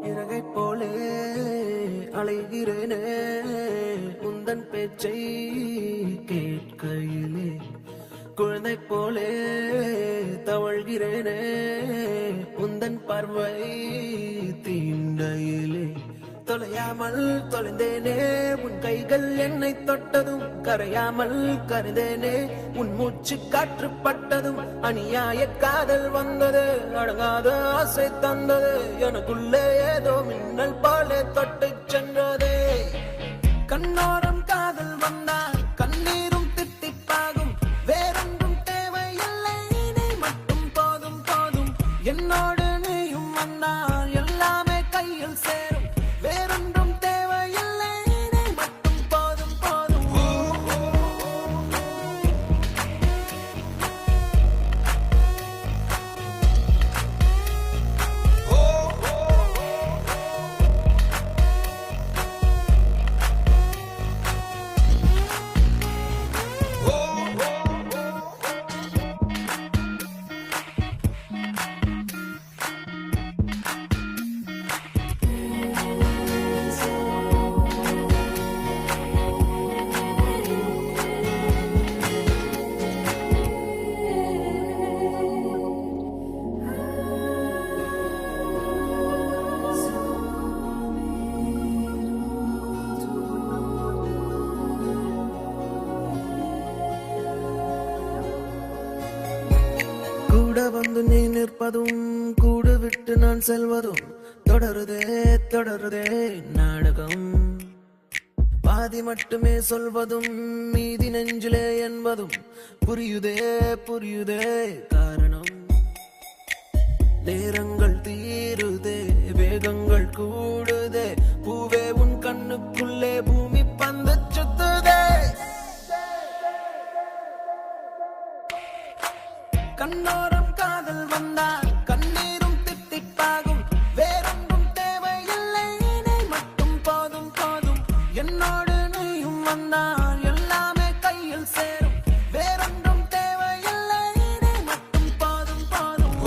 இறகை போலே அலைகிறேனே உந்தன் பேச்சை கேட்கையிலே, குழந்தை போலே தவழ்கிறேனே உந்தன் பார்வை தீண்டையிலே. தொலையாமல் தொலைந்தேனே உன் கைகள் என்னை தொட்டதும், கரையாமல் கருந்தேனே உன் மூச்சு காற்று பட்டதும். அநியாய காதல் வந்தது, அடங்காத ஆசை தந்தது, எனக்குள்ளே ஏதோ மின்னல் போலே தொட்டு சென்றதே. கண்ணோரம் காதல் வந்தால் கண்ணீரும் தித்திப்பாகும், வேறொன்றும் தேவையில்லை நீ மட்டும் போதும் போதும். என்னோடு நீயும் வந்தால் எல்லாமே கையில் சேரும், வேறொன்றும் தேவையில்லை நீ மட்டும் போதும் போதும். கூட வந்து நீ நிற்பதும், கூடு விட்டு நான் செல்வதும், தொடருதே தொடருதே நாடகம். பாதி மட்டுமே சொல்வதும் மீதி நெஞ்சிலே என்பதும், புரியுதே புரியுதே காரணம். நேரங்கள் தீருதே, வேகங்கள் கூடுதே, பூவே உன் கண்ணுக்குள்ளே பூமி பந்து சுத்துதே. கண்ணோரம் காதல் வந்தால் கண்ணீரும் தித்திப்பாகும், வேறொன்றும் தேவையில்லை நீ மட்டும் போதும் போதும். என்னோடு நீயும் வந்தால் எல்லாமே கையில் சேரும், வேறொன்றும் தேவையில்லை நீ மட்டும் போதும் போதும்.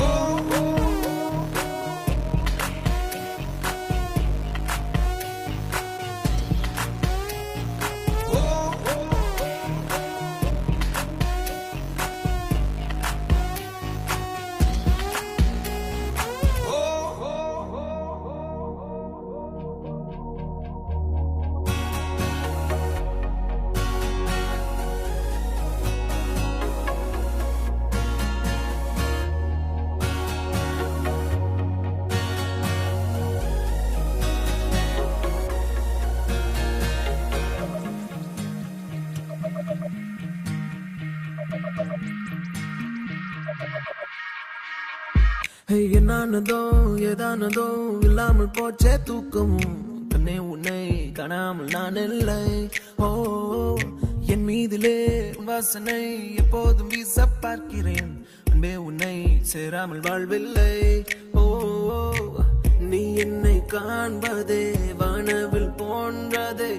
என்னானதோ ஏதானதோ இல்லாமல் போச்சே தூக்கமும், கண்ணே உன்னை காணாமல் நான் இல்லை. ஓ என் மீதிலே வாசனை எப்போதும் வீச பார்க்கிறேன், அன்பே உன்னை சேராமல் வாழ்வில்லை. ஓ நீ என்னை காண்பதே வானவில் போன்றதே,